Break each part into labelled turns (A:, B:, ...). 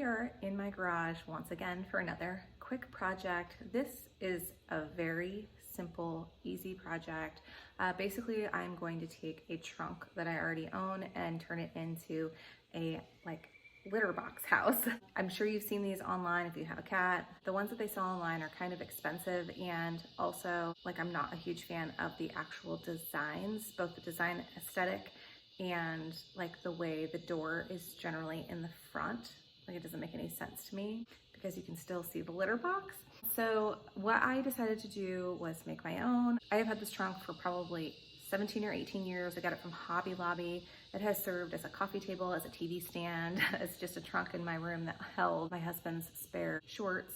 A: are in my garage once again for another quick project. This is a very simple, easy project. Basically, I'm going to take a trunk that I already own and turn it into a litter box house. I'm sure you've seen these online if you have a cat. The ones that they sell online are kind of expensive, and also I'm not a huge fan of the actual designs, both the design aesthetic and the way the door is generally in the front. It doesn't make any sense to me because you can still see the litter box. So what I decided to do was make my own. I have had this trunk for probably 17 or 18 years. I got it from Hobby Lobby. It has served as a coffee table, as a TV stand, as just a trunk in my room that held my husband's spare shorts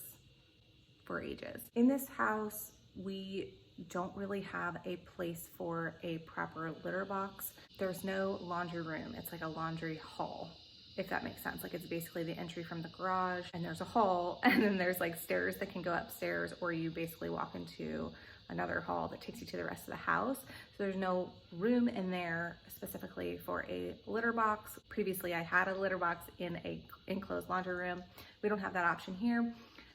A: for ages. In this house, we don't really have a place for a proper litter box. There's no laundry room. It's like a laundry hall, if that makes sense. It's basically the entry from the garage, and there's a hall, and then there's stairs that can go upstairs, or you basically walk into another hall that takes you to the rest of the house. So there's no room in there specifically for a litter box. Previously, I had a litter box in a enclosed laundry room. We don't have that option here.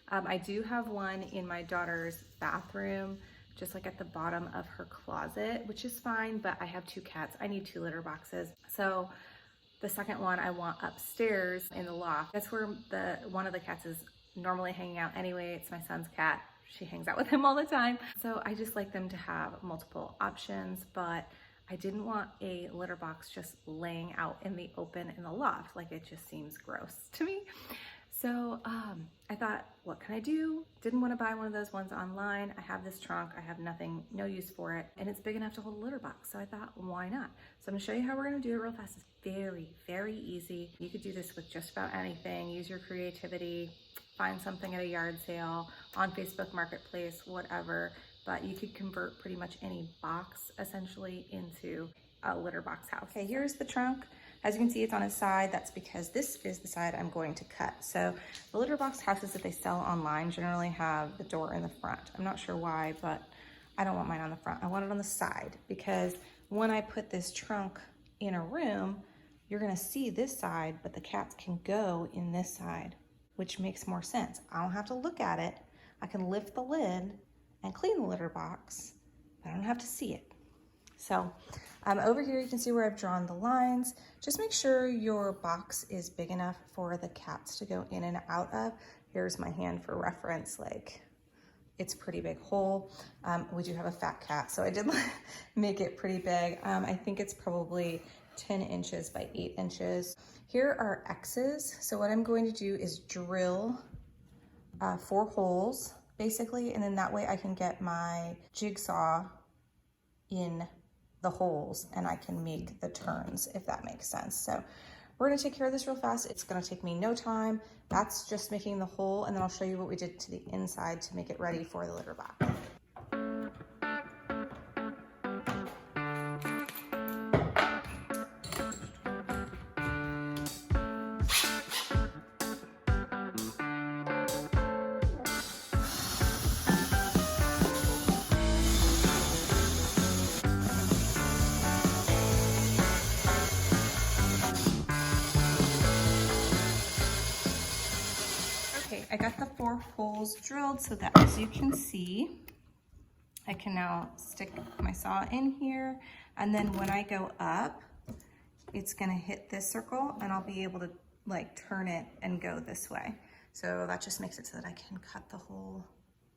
A: I do have one in my daughter's bathroom, just at the bottom of her closet, which is fine, but I have 2 cats. I need 2 litter boxes. So the second one I want upstairs in the loft. That's where one of the cats is normally hanging out anyway. It's my son's cat. She hangs out with him all the time. So I just like them to have multiple options, but I didn't want a litter box just laying out in the open in the loft. It just seems gross to me. So I thought, what can I do? Didn't want to buy one of those ones online. I have this trunk, I have no use for it, and it's big enough to hold a litter box. So I thought, why not? So I'm gonna show you how we're gonna do it real fast. It's very, very easy. You could do this with just about anything. Use your creativity, find something at a yard sale, on Facebook Marketplace, whatever, but you could convert pretty much any box essentially into a litter box house. Okay, here's the trunk. As you can see, it's on its side. That's because this is the side I'm going to cut. So the litter box houses that they sell online generally have the door in the front. I'm not sure why, but I don't want mine on the front. I want it on the side because when I put this trunk in a room, you're gonna see this side, but the cats can go in this side, which makes more sense. I don't have to look at it. I can lift the lid and clean the litter box, but I don't have to see it. So over here, you can see where I've drawn the lines. Just make sure your box is big enough for the cats to go in and out of. Here's my hand for reference. It's a pretty big hole. We do have a fat cat, so I did make it pretty big. I think it's probably 10 inches by 8 inches. Here are X's. So what I'm going to do is drill 4 holes, basically, and then that way I can get my jigsaw in the holes and I can make the turns, if that makes sense. So we're gonna take care of this real fast. It's gonna take me no time. That's just making the hole, and then I'll show you what we did to the inside to make it ready for the litter box. I got the 4 holes drilled so that, as you can see, I can now stick my saw in here, and then when I go up, it's gonna hit this circle and I'll be able to turn it and go this way. So that just makes it so that I can cut the whole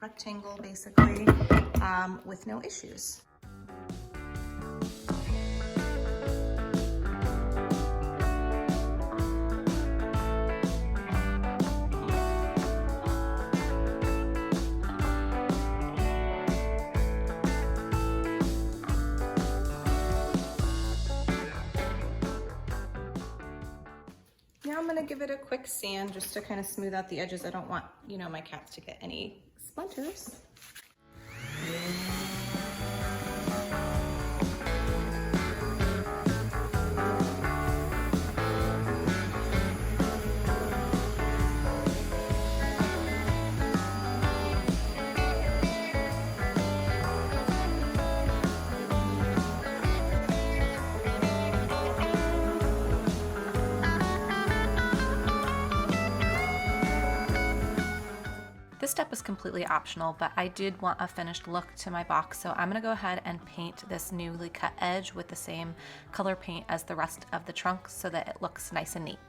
A: rectangle basically with no issues. Now I'm gonna give it a quick sand just to kind of smooth out the edges. I don't want, my cats to get any splinters. step is completely optional, but I did want a finished look to my box, so I'm gonna go ahead and paint this newly cut edge with the same color paint as the rest of the trunk so that it looks nice and neat.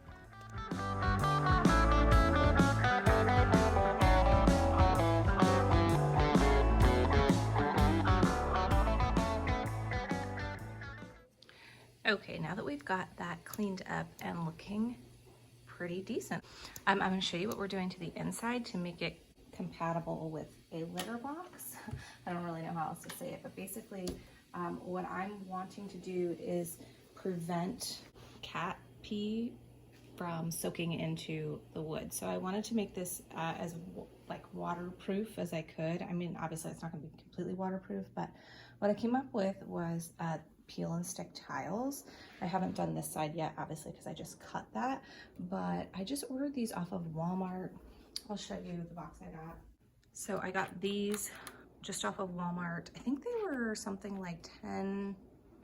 A: Okay, now that we've got that cleaned up and looking pretty decent, I'm going to show you what we're doing to the inside to make it compatible with a litter box. I don't really know how else to say it, but basically what I'm wanting to do is prevent cat pee from soaking into the wood. So I wanted to make this as like waterproof as I could. I mean, obviously it's not going to be completely waterproof, but what I came up with was peel and stick tiles. I haven't done this side yet, obviously, because I just cut that, but I just ordered these off of Walmart. I'll show you the box I got. So I got these just off of Walmart. I think they were something like 10,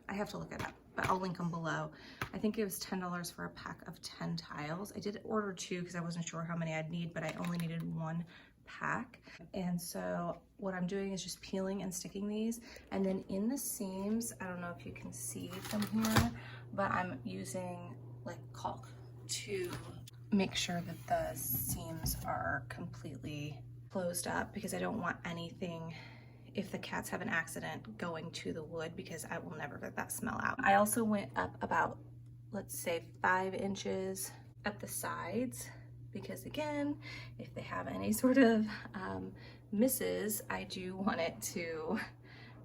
A: I have to look it up, but I'll link them below. I think it was $10 for a pack of 10 tiles. I did order 2 because I wasn't sure how many I'd need, but I only needed 1 pack. And so what I'm doing is just peeling and sticking these, and then in the seams, I don't know if you can see from here, but I'm using like caulk to make sure that the seams are completely closed up, because I don't want anything, if the cats have an accident, going to the wood, because I will never get that smell out. I also went up about, let's say 5 inches at the sides, because again, if they have any sort of misses, I do want it to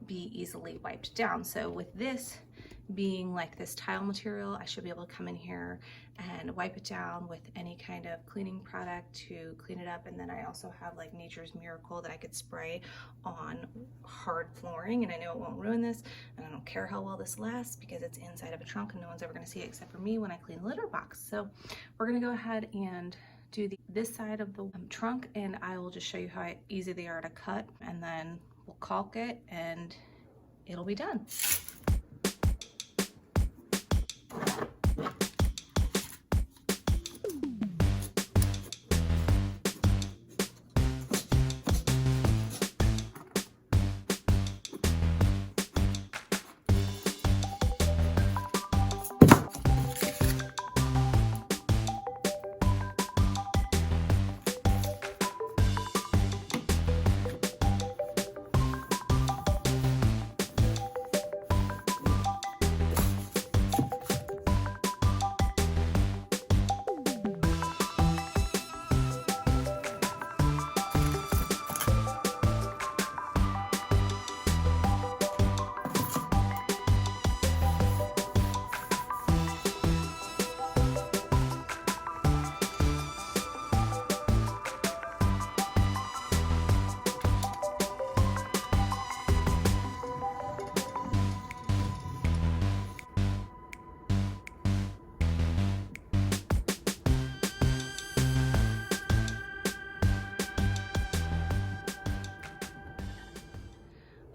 A: be easily wiped down. So with this being like this tile material, I should be able to come in here and wipe it down with any kind of cleaning product to clean it up. And then I also have like Nature's Miracle that I could spray on hard flooring, and I know it won't ruin this, and I don't care how well this lasts because it's inside of a trunk and no one's ever gonna see it except for me when I clean the litter box. So we're gonna go ahead and do this side of the trunk, and I will just show you how easy they are to cut, and then we'll caulk it and it'll be done.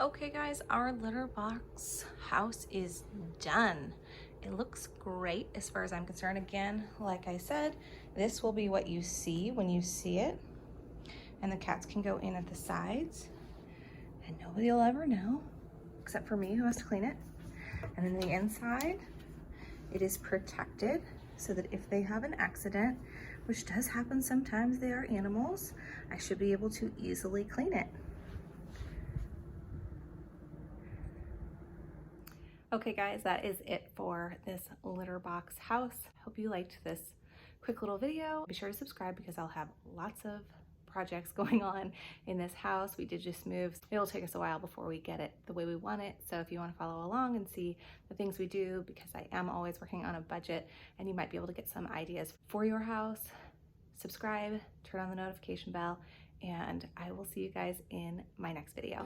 A: Okay guys, our litter box house is done. It looks great as far as I'm concerned. Again, like I said, this will be what you see when you see it. And the cats can go in at the sides and nobody will ever know, except for me who has to clean it. And then the inside, it is protected so that if they have an accident, which does happen sometimes, they are animals, I should be able to easily clean it. Okay guys, that is it for this litter box house. Hope you liked this quick little video. Be sure to subscribe because I'll have lots of projects going on in this house. We did just move. It'll take us a while before we get it the way we want it. So if you want to follow along and see the things we do, because I am always working on a budget and you might be able to get some ideas for your house, subscribe, turn on the notification bell, and I will see you guys in my next video.